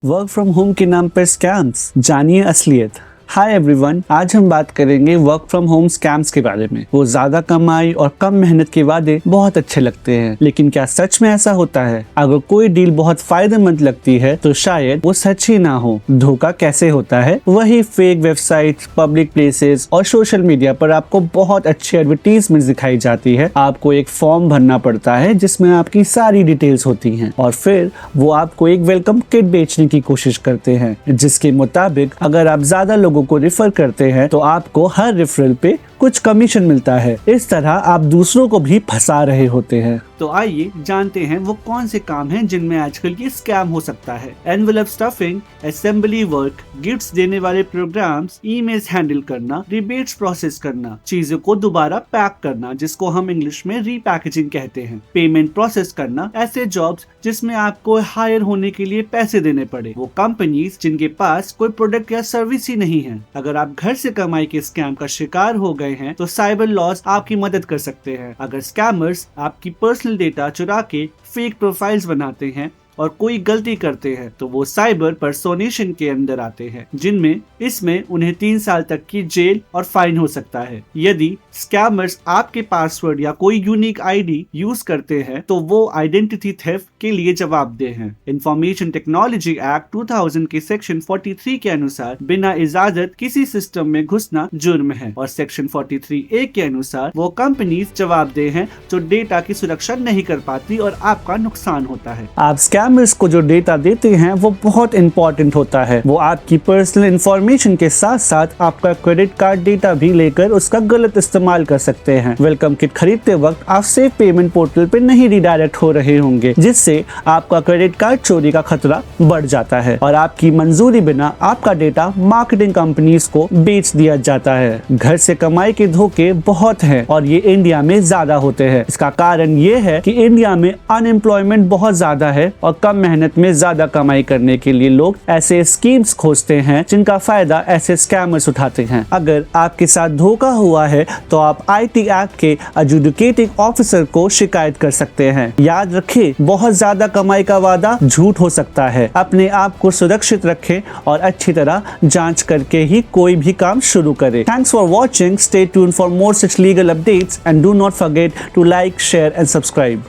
Work from home के नाम पर स्कैम्स, जानिए असलियत। हाय एवरीवन, आज हम बात करेंगे वर्क फ्रॉम होम स्कैम्स के बारे में। वो ज्यादा कमाई और कम मेहनत के वादे बहुत अच्छे लगते हैं, लेकिन क्या सच में ऐसा होता है? अगर कोई डील बहुत फायदेमंद लगती है तो शायद वो सच ही ना हो। धोखा कैसे होता है? वही फेक वेबसाइट, पब्लिक प्लेसेस और सोशल मीडिया पर आपको बहुत अच्छी एडवर्टीजमेंट दिखाई जाती है। आपको एक फॉर्म भरना पड़ता है जिसमें आपकी सारी डिटेल्स होती हैं और फिर वो आपको एक वेलकम किट बेचने की कोशिश करते हैं, जिसके मुताबिक अगर आप ज्यादा लोगों को रिफर करते हैं तो आपको हर रेफरल पे कुछ कमीशन मिलता है। इस तरह आप दूसरों को भी फंसा रहे होते हैं। तो आइए जानते हैं वो कौन से काम हैं जिनमें आजकल ये स्कैम हो सकता है। Envelope stuffing, assembly work, gifts देने वाले प्रोग्राम्स, ईमेल्स हैंडल करना, रिबेट्स प्रोसेस करना, चीजों को दोबारा पैक करना जिसको हम इंग्लिश में रीपैकेजिंग कहते हैं, पेमेंट प्रोसेस करना, ऐसे जॉब्स जिसमें आपको हायर होने के लिए पैसे देने पड़े, वो कंपनीज जिनके पास कोई प्रोडक्ट या सर्विस ही नहीं है। अगर आप घर से कमाई के स्कैम का शिकार हो गए हैं तो साइबर लॉस आपकी मदद कर सकते हैं। अगर स्कैमर्स आपकी पर्सनल डेटा चुरा के फेक प्रोफाइल्स बनाते हैं और कोई गलती करते हैं तो वो साइबर पर्सोनेशन के अंदर आते हैं, जिनमें इसमें उन्हें 3 साल तक की जेल और फाइन हो सकता है। यदि स्कैमर्स आपके पासवर्ड या कोई यूनिक आईडी यूज करते हैं तो वो आइडेंटिटी थेफ्ट के लिए जवाबदेह हैं। इंफॉर्मेशन टेक्नोलॉजी एक्ट 2000 के सेक्शन 43 के अनुसार बिना इजाजत किसी सिस्टम में घुसना जुर्म है और सेक्शन 43A के अनुसार वो कंपनीज जवाबदेह हैं जो डेटा की सुरक्षा नहीं कर पाती और आपका नुकसान होता है। आप स्कैमर्स को जो डेटा देते हैं वो बहुत इंपॉर्टेंट होता है। वो आपकी पर्सनल इंफॉर्मेशन के साथ साथ आपका क्रेडिट कार्ड डेटा भी लेकर उसका गलत इस्तेमाल कर सकते हैं। वेलकम किट खरीदते वक्त आप सेफ पेमेंट पोर्टल पे नहीं रिडायरेक्ट हो रहे होंगे, जिससे आपका क्रेडिट कार्ड चोरी का खतरा बढ़ जाता है और आपकी मंजूरी बिना आपका डेटा मार्केटिंग कंपनीज को बेच दिया जाता है। घर से कमाई के धोखे बहुत हैं और ये इंडिया में ज्यादा होते हैं। इसका कारण ये है कि इंडिया में अनएम्प्लॉयमेंट बहुत ज्यादा है और कम मेहनत में ज्यादा कमाई करने के लिए लोग ऐसे स्कीम्स खोजते हैं जिनका फायदा ऐसे स्कैमर्स उठाते हैं। अगर आपके साथ धोखा हुआ है तो आप IT एक्ट के एडजुडिकेटिंग ऑफिसर को शिकायत कर सकते हैं। याद रखें, बहुत ज्यादा कमाई का वादा झूठ हो सकता है। अपने आप को सुरक्षित रखें और अच्छी तरह जांच करके ही कोई भी काम शुरू करें। Thanks for watching, stay tuned for more such legal updates and do not forget to like, share and subscribe.